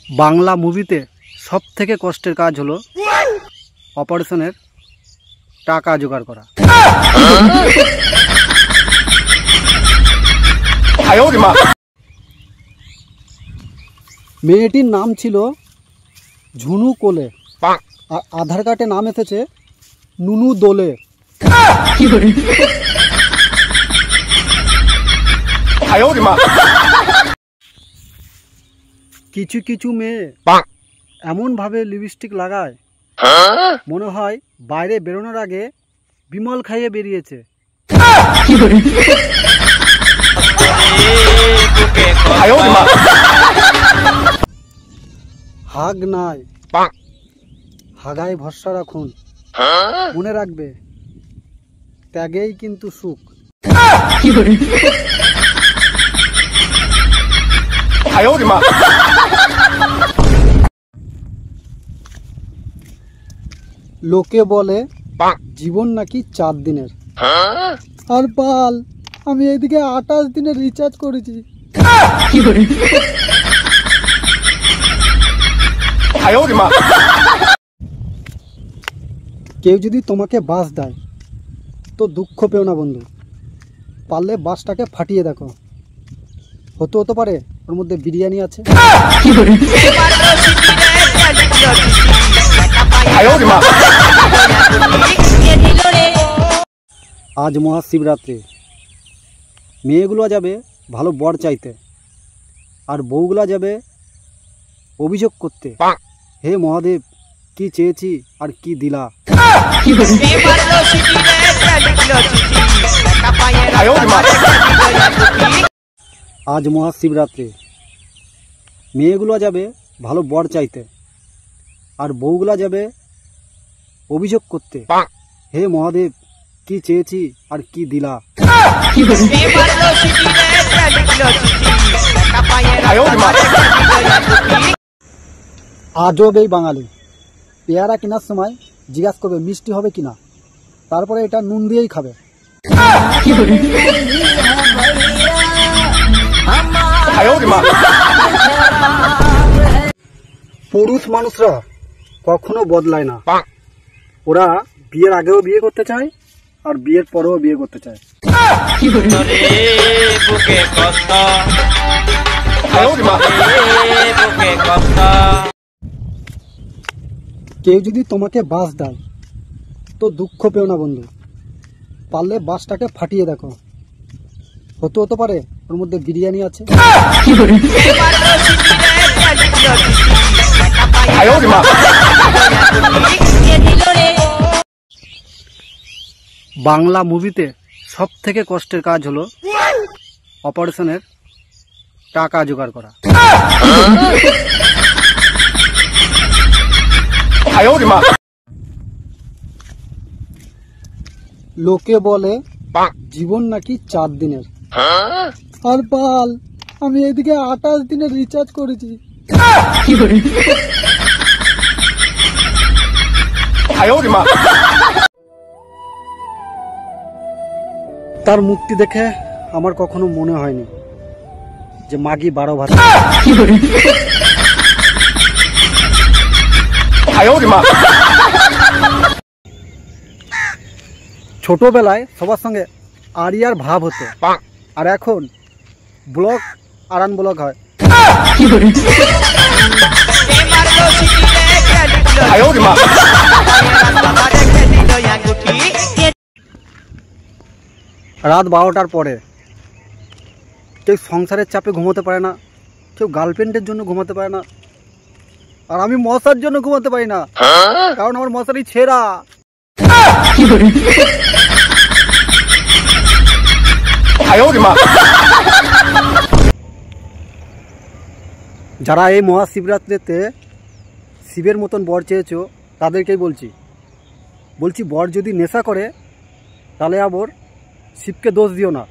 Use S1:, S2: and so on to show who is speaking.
S1: বাংলা মুভিতে সবথেকে কষ্টের কাজ হলো অপারেশনের টাকা জোগাড় করা। মেয়েটির নাম ছিল ঝুনু কোলে, আর আধার কার্ডে নাম এসেছে নুনু দোলে। কিছু কিছু মেয়ে এমন ভাবে লিপস্টিক লাগায় মনে হয় বাইরে বেরোনোর আগে বিমল খাইয়ে বেরিয়েছে। হাগ নাই, হাগায় ভরসা রাখুন, মনে রাখবে ত্যাগেই কিন্তু সুখ। লোকে বলে জীবন নাকি 4 দিনের, আর বাল আমি এইদিকে 28 দিনের রিচার্জ করেছি। কেউ যদি তোমাকে বাস দেয় তো দুঃখ পেও না বন্ধু, পারলে বাসটাকে ফাটিয়ে দেখো, হতে পারে ওর মধ্যে বিরিয়ানি আছে। আজ মহাশিবরাত্রি, মেয়েগুলো যাবে ভালো বর চাইতে, আর বউগুলা যাবে অভিযোগ করতে, হে মহাদেব কি চেয়েছি আর কি দিলা। আজ মহাশিবরাত্রি, মেয়েগুলো যাবে ভালো বর চাইতে, আর বউগুলা যাবে অভিযোগ করতে, হে মহাদেব কি চেয়েছি আর কি দিলা। আজব এই বাঙালি, পেয়ারা কেনার সময় জিজ্ঞাসা করবে মিষ্টি হবে কিনা, তারপরে এটা নুন দিয়েই খাবে। পুরুষ মানুষরা কখনো বদলায় না, ওরা বিয়ের আগেও বিয়ে করতে চায় আর বিয়ের পরেও বিয়ে করতে চায়। কেউ যদি তোমাকে বাস দেয় তো দুঃখ পেও না বন্ধু, পারলে বাসটাকে ফাটিয়ে দেখো, হতে পারে ওর মধ্যে বিরিয়ানি আছে। বাংলা মুভিতে সবথেকে কষ্টের কাজ হলো অপারেশনের টাকা জোগাড় করা। লোকে বলে জীবন নাকি 4 দিনের, আর বাল আমি এদিকে 28 দিনের রিচার্জ করেছি। তার মুক্তি দেখে আমার কখনো মনে হয়নি যে মাগি 12 ভাত। ছোটবেলায় সবার সঙ্গে আরিয়ার ভাব হতো, আর এখন ব্লগ আরান ব্লগ হয়। রাত 12টার পরে কেউ সংসারের চাপে ঘুমোতে পারে না, কেউ গার্লফ্রেন্ডের জন্য ঘুমাতে পারে না, আর আমি মশার জন্য ঘুমাতে পারি না, কারণ আমার মশারি ছেঁড়া। যারা এই মহাশিবরাত্রিতে শিবের মতন বর চেয়েছ তাদেরকেই বলছি বর যদি নেশা করে তাহলে আবার শিবকে দোষ দিও না।